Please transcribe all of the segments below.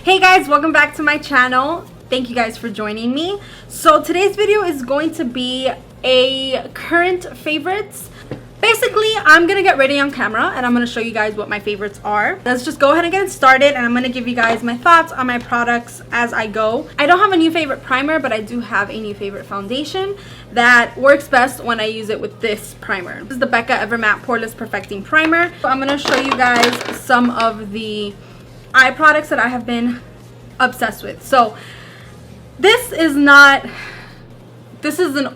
Hey guys, welcome back to my channel. Thank you guys for joining me. So today's video is going to be a current favorites. Basically, I'm gonna get ready on camera and I'm gonna show you guys what my favorites are. Let's just go ahead and get started, and I'm gonna give you guys my thoughts on my products as I go. I don't have a new favorite primer, but I do have a new favorite foundation that works best when I use it with this primer. This is the Becca Evermatte Poreless Perfecting Primer. So I'm gonna show you guys some of the eye products that I have been obsessed with. So this is an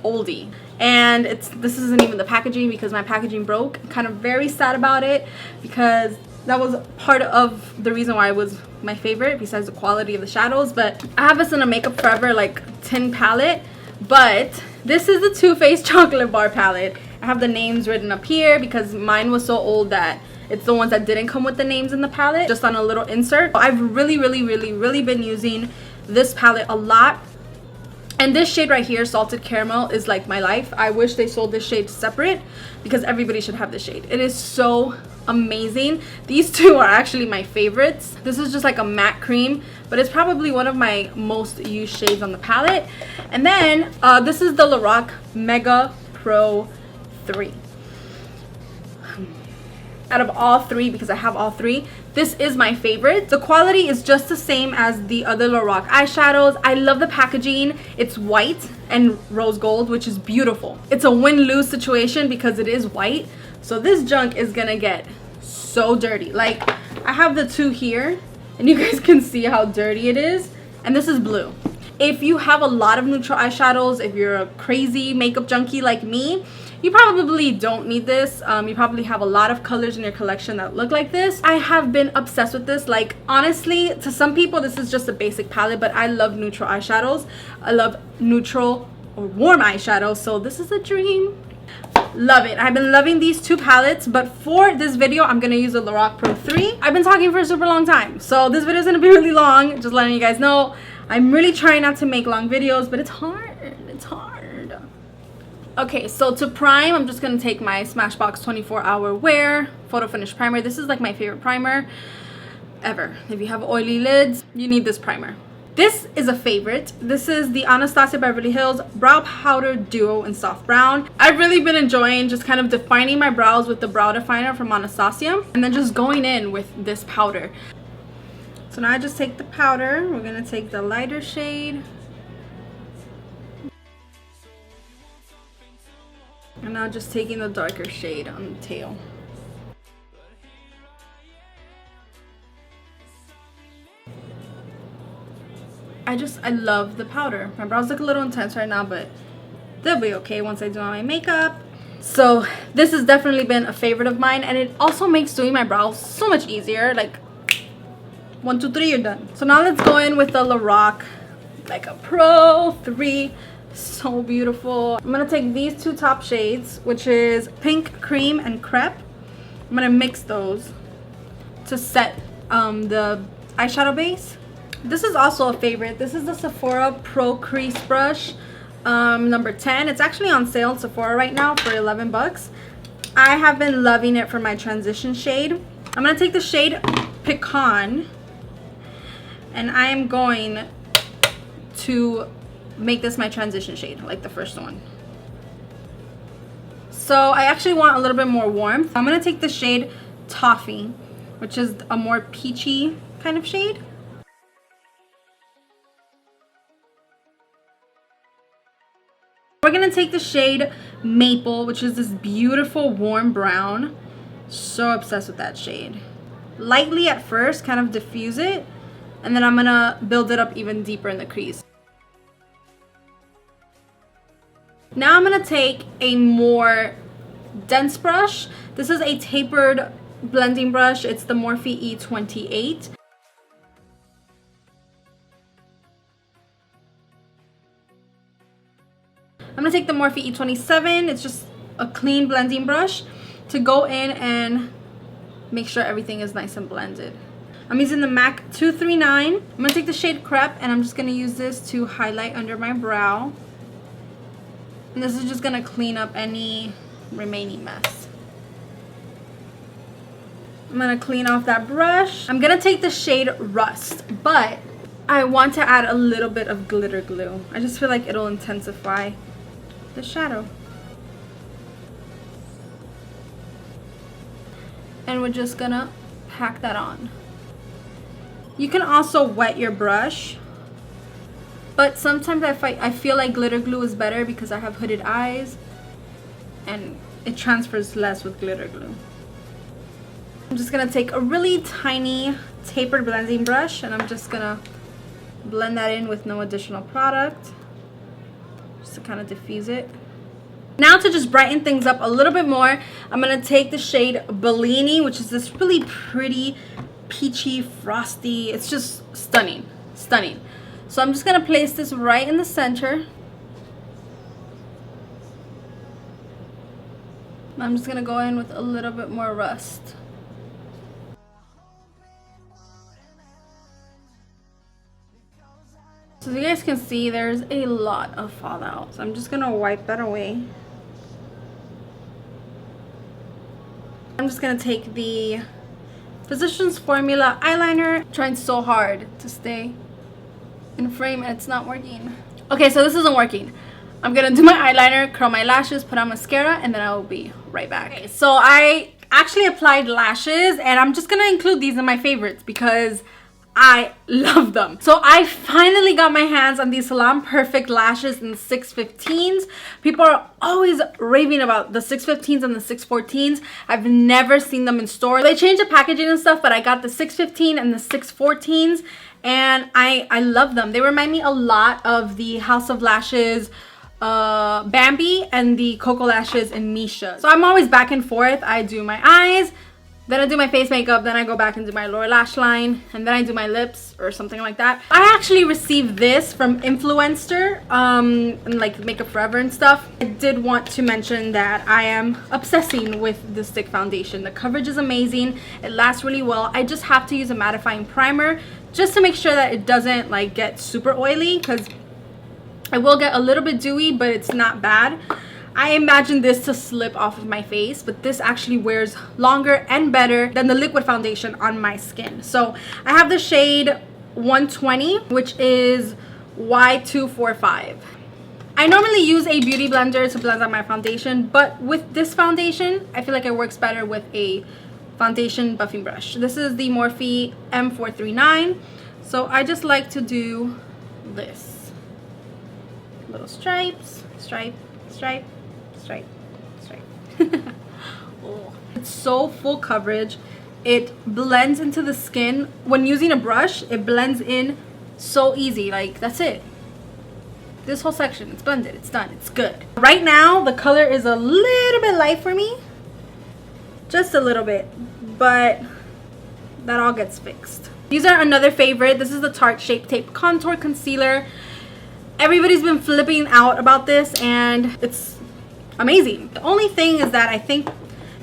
oldie, and this isn't even the packaging because my packaging broke. I'm kind of very sad about it because that was part of the reason why it was my favorite, besides the quality of the shadows. But I have this in a Makeup Forever like tin palette, but this is the Too Faced Chocolate Bar palette. I have the names written up here because mine was so old that it's the ones that didn't come with the names in the palette, just on a little insert. I've really been using this palette a lot. And this shade right here, Salted Caramel, is like my life. I wish they sold this shade separate because everybody should have this shade. It is so amazing. These two are actually my favorites. This is just like a matte cream, but it's probably one of my most used shades on the palette. And then this is the Lorac Mega Pro 3. Out of all three, because I have all three, this is my favorite. The quality is just the same as the other Lorac eyeshadows. I love the packaging. It's white and rose gold, which is beautiful. It's a win-lose situation because it is white, so this junk is gonna get so dirty. Like, I have the two here and you guys can see how dirty it is, and this is blue. If you have a lot of neutral eyeshadows, if you're a crazy makeup junkie like me, you probably don't need this. You probably have a lot of colors in your collection that look like this. I have been obsessed with this. Like, honestly, to some people this is just a basic palette, but I love neutral eyeshadows. I love neutral or warm eyeshadows, so this is a dream. Love it. I've been loving these two palettes, but for this video I'm gonna use the Lorac Pro 3. I've been talking for a super long time, so this video is gonna be really long, just letting you guys know. I'm really trying not to make long videos, but it's hard. It's hard. Okay, so to prime, I'm just gonna take my Smashbox 24-hour wear photo finish primer. This is like my favorite primer ever. If you have oily lids, you need this primer. This is a favorite. This is the Anastasia Beverly Hills Brow Powder Duo in Soft Brown. I've really been enjoying just kind of defining my brows with the brow definer from Anastasia, and then just going in with this powder. So now I just take the powder. We're gonna take the lighter shade. And now just taking the darker shade on the tail. I love the powder. My brows look a little intense right now, but they'll be okay once I do all my makeup. So this has definitely been a favorite of mine, and it also makes doing my brows so much easier. Like, 1, 2, 3, you're done. So now let's go in with the Lorac Mega Pro 3. So beautiful. I'm gonna take these two top shades, which is Pink Cream and Crepe. I'm gonna mix those to set the eyeshadow base. This is also a favorite. This is the Sephora Pro Crease Brush number 10. It's actually on sale at Sephora right now for 11 bucks. I have been loving it for my transition shade. I'm gonna take the shade Pecan, and I am going to make this my transition shade, like the first one. So I actually want a little bit more warmth. I'm gonna take the shade Toffee, which is a more peachy kind of shade. We're gonna take the shade Maple, which is this beautiful warm brown. So obsessed with that shade. Lightly at first, kind of diffuse it, and then I'm gonna build it up even deeper in the crease. Now I'm gonna take a more dense brush. This is a tapered blending brush. It's the Morphe E28. I'm gonna take the Morphe E27. It's just a clean blending brush to go in and make sure everything is nice and blended. I'm using the MAC 239. I'm gonna take the shade Crepe, and I'm just gonna use this to highlight under my brow. And this is just gonna clean up any remaining mess. I'm gonna clean off that brush. I'm gonna take the shade Rust, but I want to add a little bit of glitter glue. I just feel like it'll intensify the shadow. And we're just gonna pack that on. You can also wet your brush, but sometimes I feel like glitter glue is better because I have hooded eyes and it transfers less with glitter glue. I'm just gonna take a really tiny tapered blending brush and I'm just gonna blend that in with no additional product, just to kind of diffuse it. Now to just brighten things up a little bit more, I'm gonna take the shade Bellini, which is this really pretty peachy frosty. It's just stunning, stunning. So I'm just gonna place this right in the center. I'm just gonna go in with a little bit more Rust. So as you guys can see, there's a lot of fallout. So I'm just gonna wipe that away. I'm just gonna take the Physicians Formula eyeliner. I'm trying so hard to stay in frame and it's not working. Okay, so this isn't working. I'm gonna do my eyeliner, curl my lashes, put on mascara, and then I will be right back. Okay, so I actually applied lashes and I'm just gonna include these in my favorites because I love them. So I finally got my hands on these Salon Perfect lashes in the 615s. People are always raving about the 615s and the 614s. I've never seen them in store. They changed the packaging and stuff, but I got the 615 and the 614s and I love them. They remind me a lot of the House of Lashes Bambi and the Coco Lashes in Misha. So I'm always back and forth. I do my eyes, then I do my face makeup, then I go back and do my lower lash line, and then I do my lips or something like that. I actually received this from Influencer, and like Makeup Forever and stuff. I did want to mention that I am obsessing with the stick foundation. The coverage is amazing. It lasts really well. I just have to use a mattifying primer just to make sure that it doesn't like get super oily, because I will get a little bit dewy, but it's not bad. I imagine this to slip off of my face, but this actually wears longer and better than the liquid foundation on my skin. So I have the shade 120, which is Y245. I normally use a beauty blender to blend out my foundation, but with this foundation, I feel like it works better with a foundation buffing brush. This is the Morphe M439. So I just like to do this. Little stripes, stripe, stripe, stripe, stripe. Oh. It's so full coverage. It blends into the skin. When using a brush, it blends in so easy. Like, that's it. This whole section, it's blended, it's done, it's good. Right now, the color is a little bit light for me. Just a little bit, but that all gets fixed. These are another favorite. This is the Tarte Shape Tape Contour Concealer. Everybody's been flipping out about this and it's amazing. The only thing is that I think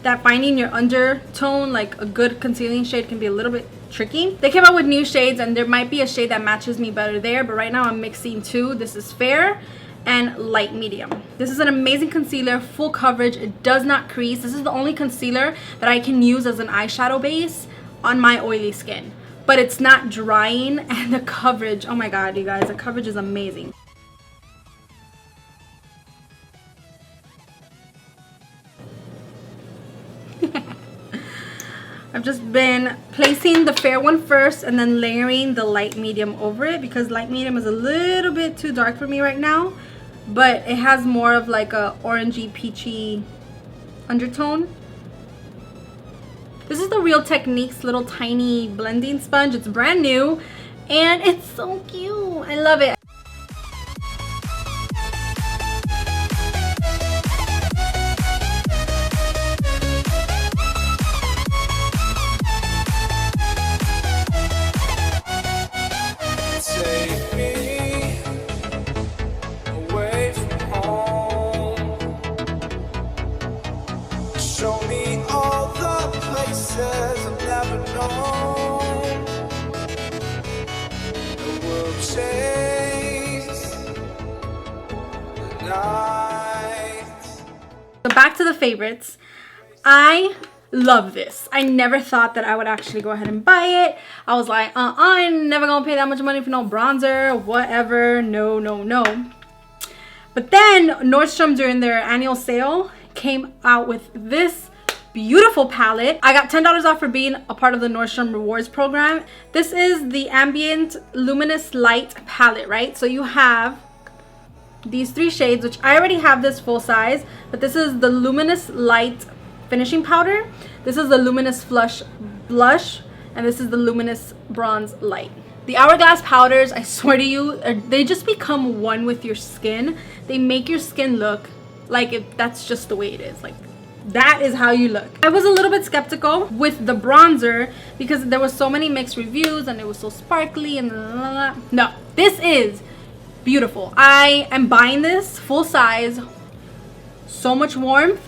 that finding your undertone, like a good concealing shade, can be a little bit tricky. They came out with new shades and there might be a shade that matches me better there, but right now I'm mixing two. This is fair and light medium. This is an amazing concealer, full coverage. It does not crease. This is the only concealer that I can use as an eyeshadow base on my oily skin, but it's not drying, and the coverage, oh my god, you guys, the coverage is amazing. I've just been placing the fair one first and then layering the light medium over it, because light medium is a little bit too dark for me right now, but it has more of like a orangey peachy undertone. This is the Real Techniques little tiny blending sponge. It's brand new and it's so cute. I love it. So back to the favorites. I love this. I never thought that I would actually go ahead and buy it. I was like, I'm never gonna pay that much money for no bronzer, whatever. No, no, no. But then Nordstrom, during their annual sale, came out with this beautiful palette. I got $10 off for being a part of the Nordstrom Rewards program. This is the Ambient Luminous Light palette, right? So you have these 3 shades, which I already have this full size, but this is the Luminous Light finishing powder, this is the Luminous Flush blush, and this is the Luminous Bronze Light. The Hourglass powders, I swear to you, they just become one with your skin. They make your skin look like that's just the way it is. Like, that is how you look. I was a little bit skeptical with the bronzer because there was so many mixed reviews and it was so sparkly and no, this is beautiful. I am buying this full size. So much warmth.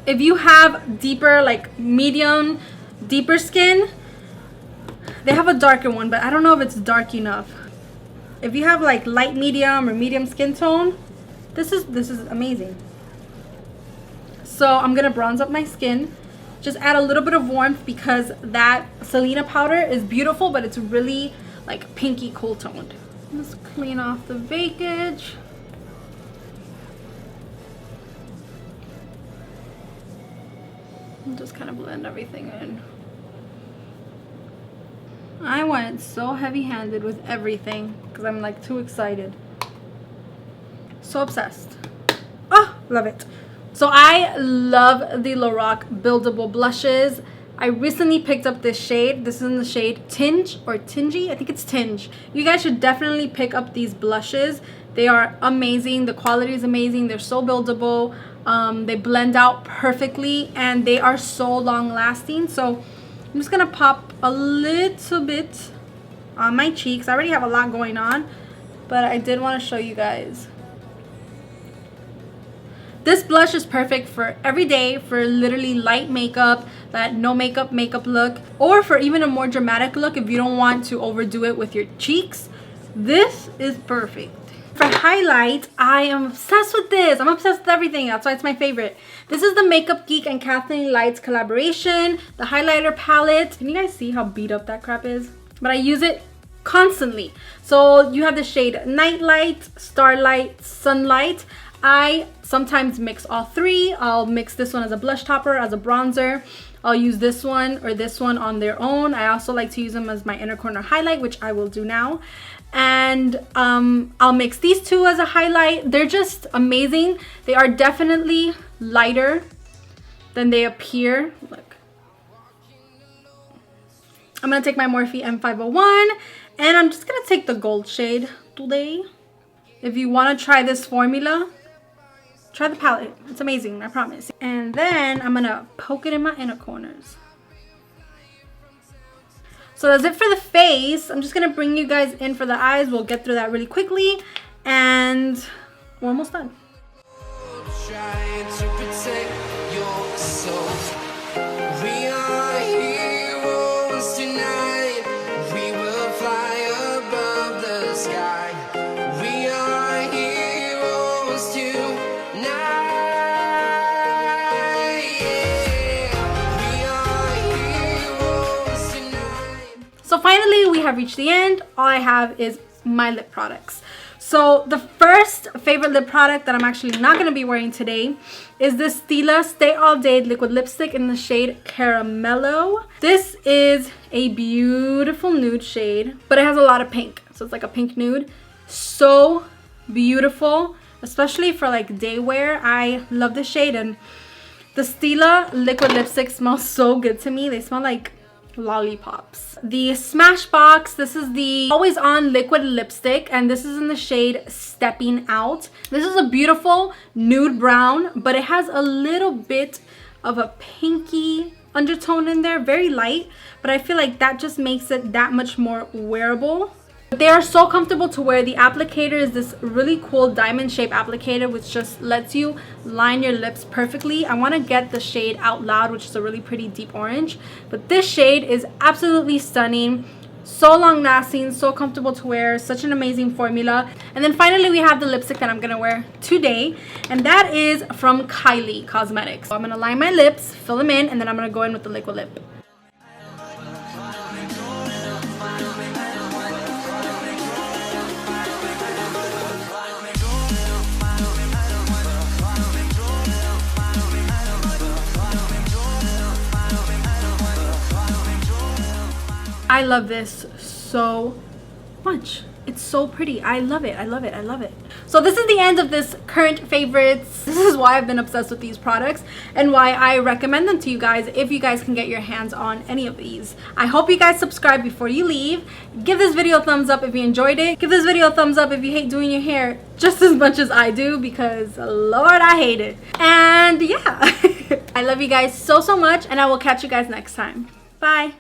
If you have deeper, like medium, deeper skin, they have a darker one, but I don't know if it's dark enough. If you have like light medium or medium skin tone, this is amazing. So I'm gonna bronze up my skin, just add a little bit of warmth because that Selena powder is beautiful, but it's really like pinky cool toned. Just clean off the bakage. And just kind of blend everything in. I went so heavy-handed with everything because I'm like too excited. So obsessed. Oh, love it. So I love the Lorac Buildable blushes. I recently picked up this shade. This is in the shade Tinge or Tinge. I think it's Tinge. You guys should definitely pick up these blushes. They are amazing. The quality is amazing. They're so buildable. They blend out perfectly and they are so long lasting. So I'm just gonna pop a little bit on my cheeks. I already have a lot going on, but I did want to show you guys. This blush is perfect for every day, for literally light makeup, that no makeup look, or for even a more dramatic look if you don't want to overdo it with your cheeks. This is perfect. For highlight, I am obsessed with this. I'm obsessed with everything. That's why it's my favorite. This is the Makeup Geek and Kathleen Lights collaboration, the highlighter palette. Can you guys see how beat up that crap is? But I use it constantly. So you have the shade Nightlight, Starlight, Sunlight. I sometimes mix all 3. I'll mix this one as a blush topper, as a bronzer. I'll use this one or this one on their own. I also like to use them as my inner corner highlight, which I will do now. And I'll mix these 2 as a highlight. They're just amazing. They are definitely lighter than they appear. Look. I'm going to take my Morphe M501 and I'm just going to take the gold shade today. If you want to try this formula, try the palette. It's amazing, I promise. And then I'm going to poke it in my inner corners. So that's it for the face. I'm just going to bring you guys in for the eyes. We'll get through that really quickly. And we're almost done. Trying to protect your soul. We are heroes tonight. We will fly above the sky. We are heroes tonight. Yeah. We are heroes tonight. So finally, we have reached the end. All I have is my lip products. So the first favorite lip product that I'm actually not going to be wearing today is this Stila Stay All Day liquid lipstick in the shade Caramello. This is a beautiful nude shade, but it has a lot of pink. So it's like a pink nude. So beautiful, especially for like day wear. I love this shade, and the Stila liquid lipstick smells so good to me. They smell like lollipops. The Smashbox, this is the Always On liquid lipstick, and this is in the shade Stepping Out. This is a beautiful nude brown, but it has a little bit of a pinky undertone in there, very light, but I feel like that just makes it that much more wearable. They are so comfortable to wear. The applicator is this really cool diamond shape applicator, which just lets you line your lips perfectly. I want to get the shade Out Loud, which is a really pretty deep orange, but this shade is absolutely stunning. So long lasting, so comfortable to wear, such an amazing formula. And then finally we have the lipstick that I'm gonna wear today, and that is from Kylie Cosmetics. So I'm gonna line my lips, fill them in, and then I'm gonna go in with the liquid lip. I love this so much. It's so pretty. I love it. I love it. I love it. So this is the end of this current favorites. This is why I've been obsessed with these products and why I recommend them to you guys if you guys can get your hands on any of these. I hope you guys subscribe before you leave. Give this video a thumbs up if you enjoyed it. Give this video a thumbs up if you hate doing your hair just as much as I do, because Lord, I hate it. And yeah, I love you guys so much, and I will catch you guys next time. Bye.